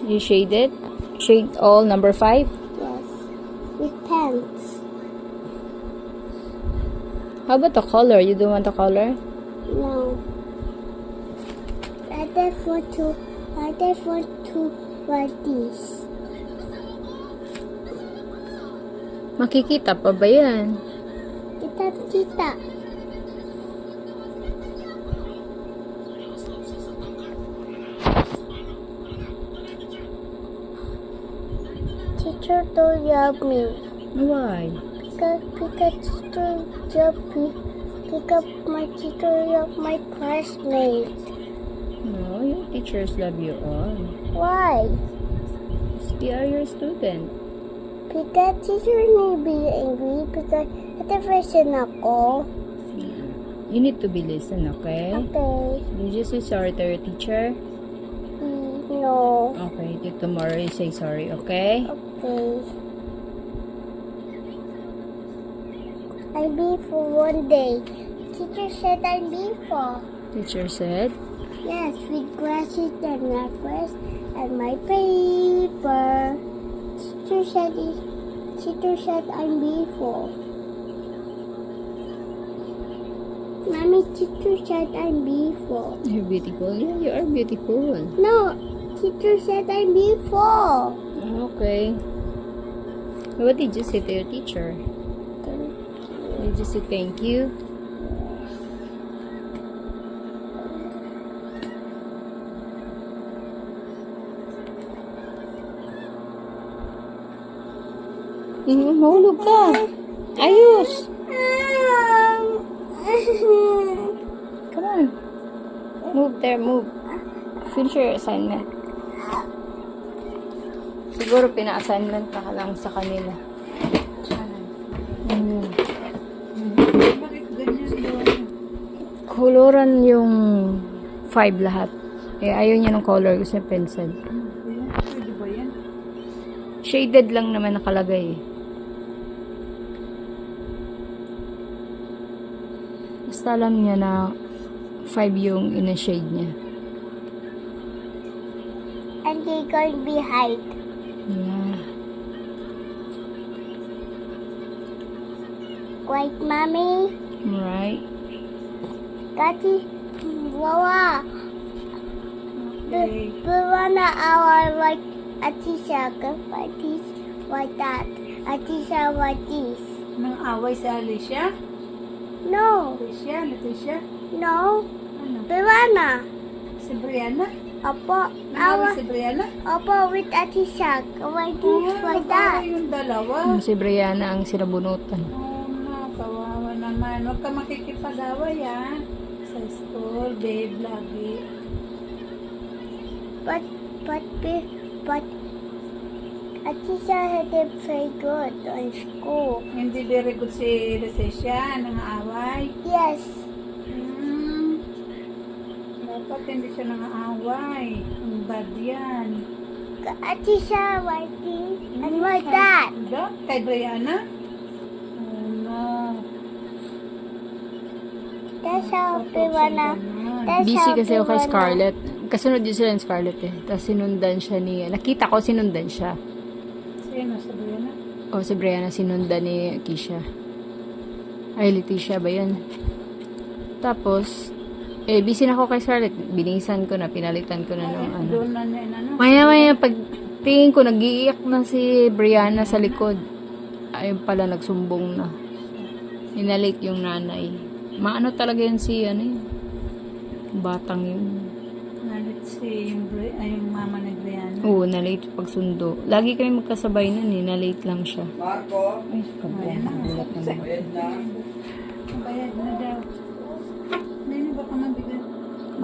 You shade it? Shade all number 5? Yes. With pens. How about the color? You don't want the color? No. I just want to write this. Makikita pa ba yan? Kita. Teacher don't love me. Why? Because teacher love me. Because my teacher love my classmate. No, your teachers love you all. Why? They are your student. Because teacher may be angry because ito version ako. You need to be listen, okay? Okay. You just say sorry to your teacher. No. Okay, till tomorrow you say sorry, okay? Okay. I'm be for one day. Teacher said I'm be for. Teacher said, Yes, with glasses and necklace and my paper. Teacher said I'm beautiful. Mommy, teacher said I'm beautiful. you're beautiful. Yeah, you are beautiful. No, teacher said I'm beautiful. Okay. What did you say to your teacher? Did you say thank you? Mahulog ka. Ayos. Come on. Move there, move. Finish your assignment. Siguro pina-assignment ka lang sa kanila. Bakit ganyan doon? Koloran yung 5 lahat. Eh, ayaw niya ng color. Gusto niya pencil. Pwede ba yan? Shaded lang naman nakalagay eh. Basta alam niya na 5 yung ina-shade niya. And they're going to be hide. Yeah. Right, Mommy? Right. Kati, Wawa. Okay. Buwana our like Atisha, like this, like that. Atisha, like this. Nang away si Alicia? No, Leticia? no. Ano? Buwana. Si Brianna? Opo, Nang away our, si Brianna? opo with Atisha, like this, like that. Yung dalawa. Si Brianna ang sinabunutan. Oh, no, kawawa naman. Huwag ka makikipag-away, ha? Sa school, babe, lagi. But Atisha had it very good on school. Hindi very good si Leticia, nang away. Yes. Dapat hindi siya nang away. Ang bad yan. Atisha, like this, and like that. Kay Brianna? Oh, no. That's how Buwana. That's Busy how kasi ako kay Buwana. Scarlett. Kasunod din sila ng Scarlett eh. Tapos sinundan siya ni... Nakita ko sinundan siya. Sino sa Brianna? O si Brianna sinundan ni Keisha. Ay, Leticia ba yun? Tapos, busy na ako kay Scarlett. Binisan ko na, pinalitan ko na ng ano. Doon na niya, ano? Maya-maya, pag tingin ko, nag-iiyak na si Brianna sa likod. Ayun pala, nagsumbong na. Inalate yung nanay. Maano talaga yun si, ano yun? Batang yun. Nalit si yung mama ni Brianna. Oo, nalate pagsundo. Lagi kami magkasabay nun eh. Nalate lang siya. Marco, Ay, kabuang nagulat naman. bayad na. Bayad na daw. Hindi na baka mabigat.